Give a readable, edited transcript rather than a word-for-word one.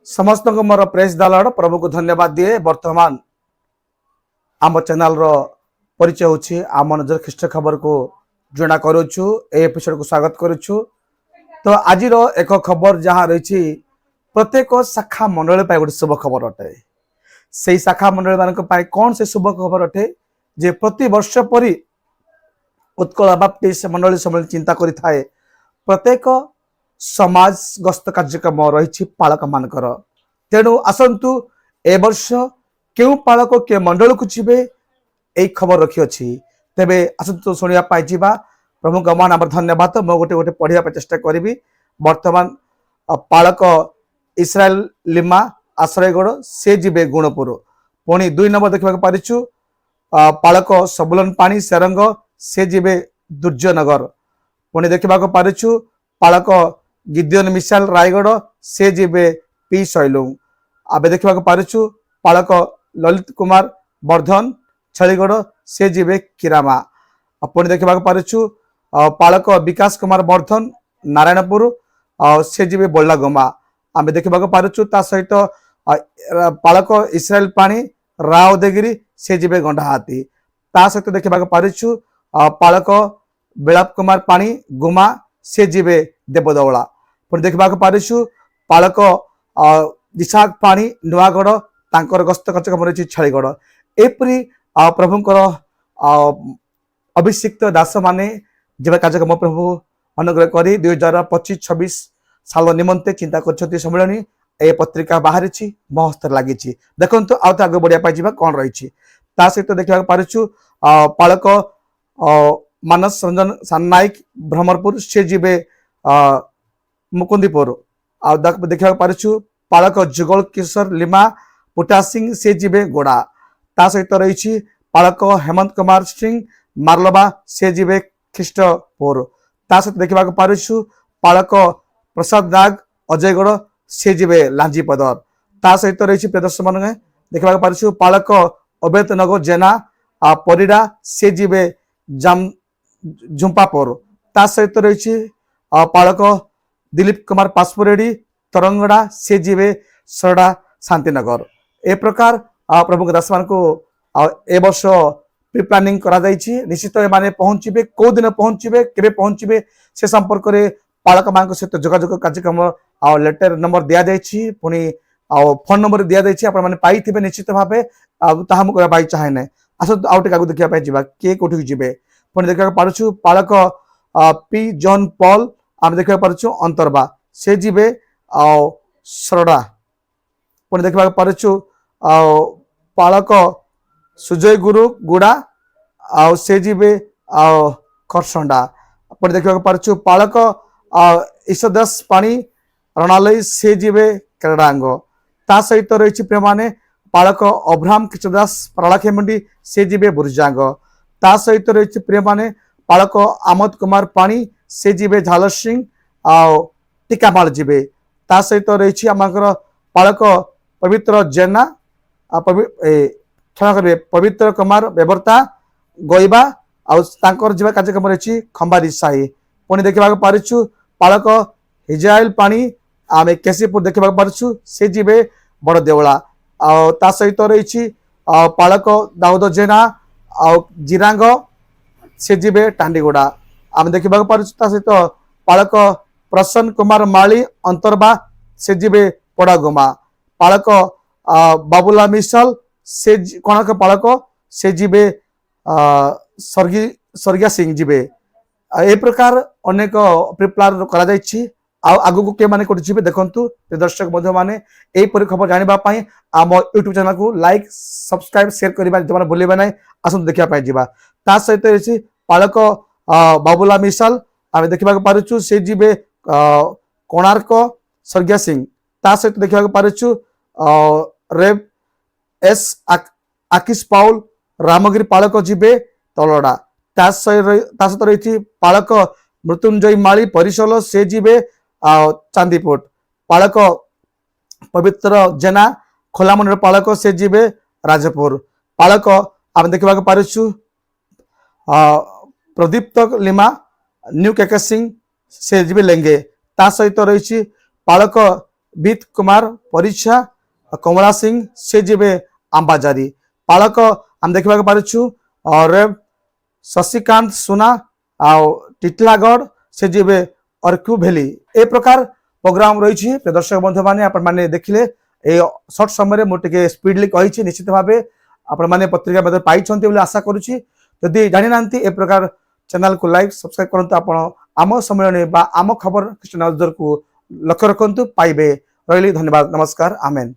समस्त को मोर प्रेस दालड़ प्रभु को धन्यवाद दिए। वर्तमान आम चैनल रो परिचय होछि आम नजर ख्रीष्ट खबर को जोड़ा करुछु ए एपिसोड को स्वागत करुछु। तो आज एक खबर जहाँ रही प्रत्येक शाखा मंडल गोटे शुभ खबर अटे। से शाखा मंडल मान कौन से शुभ खबर अटे जे प्रति वर्ष परी उत्कल बाप्टिस्ट मंडली सम्मेलन चिंता करिथाए प्रत्येक समाज गस्त कार्यक्रम रही पालक मानकर। तेणु आसतु ए वर्ष क्यों पालक के मंडल को जीवे यही खबर रखी अच्छी तेरे आसतु शुणा जा प्रभु गमान आम धन्यवाद। मु गोटे गोटे पढ़ा चेष्टा करी। वर्तमान पालक इस्राएल लिमा आश्रयगढ़ से जीवे गुणपुर। पुणी 2 नंबर देखा पारिचु पालक सबुलन पानी सेरंग से जीवे दुर्जयनगर। पुणी देखा पारिचु पालक गिद्योन मिसाल रायगढ़ से जीवे पी शैलुंग। आबे देखा पारिचु पालक ललित कुमार वर्धन छलीगढ़ से जीवे किरामा। पुणी देखा पारिचु पालक विकास कुमार वर्धन नारायणपुर से जीवे बोलागोमा। आम देखा पारिचु ता सहित पालक इस्राएल पानी रावदेगिरी से जीवे गंडाहाती। ता सहित देखा पारिचु पालक बेलाप कुमार पानी गुमा से जीवे देवदौला। पुणी देखा पारिचु पालक विशाख पानी नुआगढ़ तांकर गस्त कार्यक्रम रही छाड़ीगढ़। एपरी प्रभुंकर अभिषिक्त दास माने जब कार्यक्रम प्रभु अनुग्रह कर 2025-26 साल निमंते चिंता कर सम्मिलनी ए पत्रिका बाहरी मो हस्त लगी। देखो आगे आगे बढ़िया जा कौन रही सहित देखा पारिचु पालक मानस रंजन सान्नायक भ्रमरपुर से जीवे मुकुंदीपुर। देखा पारिचु पालक जुगल किशोर लिमा पुटा सिंह से जीवे गोड़ा। ता सहित रही पालक हेमंत कुमार सिंह मारलबा से जीवे ख्रीष्टपुर। ता सहित देखा पारिचु पालक प्रसाद नाग अजयगढ़ से जीवे लांजीपदर। ता सहित रही प्रदर्शन मान देखा पारिचु पालक अवैत नगर जेना परिडा से जीवे जाम झुंपापुर। ता सहित रही पालक दिलीप कुमार पासपुरेडी तरंगड़ा से जीवे सरडा शांतिनगर। ए प्रकार प्रभु दास मान को ए वर्ष प्री प्लानिंग करा निश्चित माने पहुंचे कौ दिन पहुंचे केबे पहुंचे से संपर्क में पालक मान सहित जोगाजोग कार्यक्रम लेटर नंबर दि जाइए। पुणी फोन नंबर दि जाइए पाई निश्चित भाव मुझे चाहे ना। आस आगे आगे देखा जा किए कौटी जी। पुणी देखा पार्छु पालक पी जॉन पॉल आम देखा पार्छु अंतरबा से जीवे सरडा। पुणी देखा पार्छु पालक सुजय गुरु गुड़ा से जीवे खरसंडा। पुणी देखा पार्छु पालक ईशदास पाणी रणालय से जीवे केरडांग। ता सहित रही प्रिय माने पालक अब्राहम कृष्णदास प्रालाखेमंडी से जीवे बुर्जांग। ता सहित रही प्रिय माने पालक आमद कुमार पाणी से जीवे झालर सिंह टीकामाल जीवे। ता सहित रही आम पालक पवित्र जेना क्षमा करेंगे पवित्र कुमार बेबरता गईबा आर जीवा कार्यक्रम रही खंबारी साही। पुणी देखा पारिचु पालक हिजाइल पानी आम केसीपुर देखा पार्छु से जीवे बड़ देवला। ता सहित रही पालक दाऊद जेना जिरांग से जीवे टांडीगुड़ा। आम देखा पार्छु सहित पालक प्रसन्न कुमार माली अंतरबा से जीवे पड़ागुमा। पालक बाबुला मिसल से कोणार्क पालक से जीवे स्वर्गीय सिंह जीवे। ए प्रकार अनेक प्रिप्लान करा आगु को के माने कोठी देखंतु दर्शक बंधु माने एही परि खबर जानिबा पई आम यूट्यूब चैनल को लाइक सब्सक्राइब शेयर करबा जमाने भूलिबा नै। आसु देखिया पाई जिबा। ता सहित रही पालक बाबुला मिसाल आम देखा पारिचु से जीवे कोणार्क स्वर्गीय सिंह। ता सहित देखा पारिचु रेव एस आकिस पाउल रामगिरी पालक जीवे तलड़ा। ता सहित रही पालक मृत्युंजय माली परिशल से जीवे चांदीपुर। पालक पवित्र जेना खोलामंडल पालक से जीवे राजपुर। पालक आम देखा पारिचु प्रदीप्त लिमा न्यू केके सिंह से जीवे लेंगे। ता सहित रही पालक बीत कुमार परीक्षा कमला सिंह से जीवे आंबाजारी पालक आम देखा पार्छु और शशिकांत सुना टिटलागढ़ से जीवे अर्क्यू भैली ए प्रकार प्रोग्राम रही दर्शक बंधु मैंने आपने देखिले ए सर्ट समय मुझे स्पीडली कही निश्चित भाव आपण मैंने पत्रिका पाई आशा करुच्ची जदि जानी ना ए प्रकार चैनल को लाइक सब्सक्राइब करंतु आपण आम सम्मेलन आम खबर कृष्ण नजर को लक्ष्य रखु पाइबे रही धन्यवाद नमस्कार आमेन।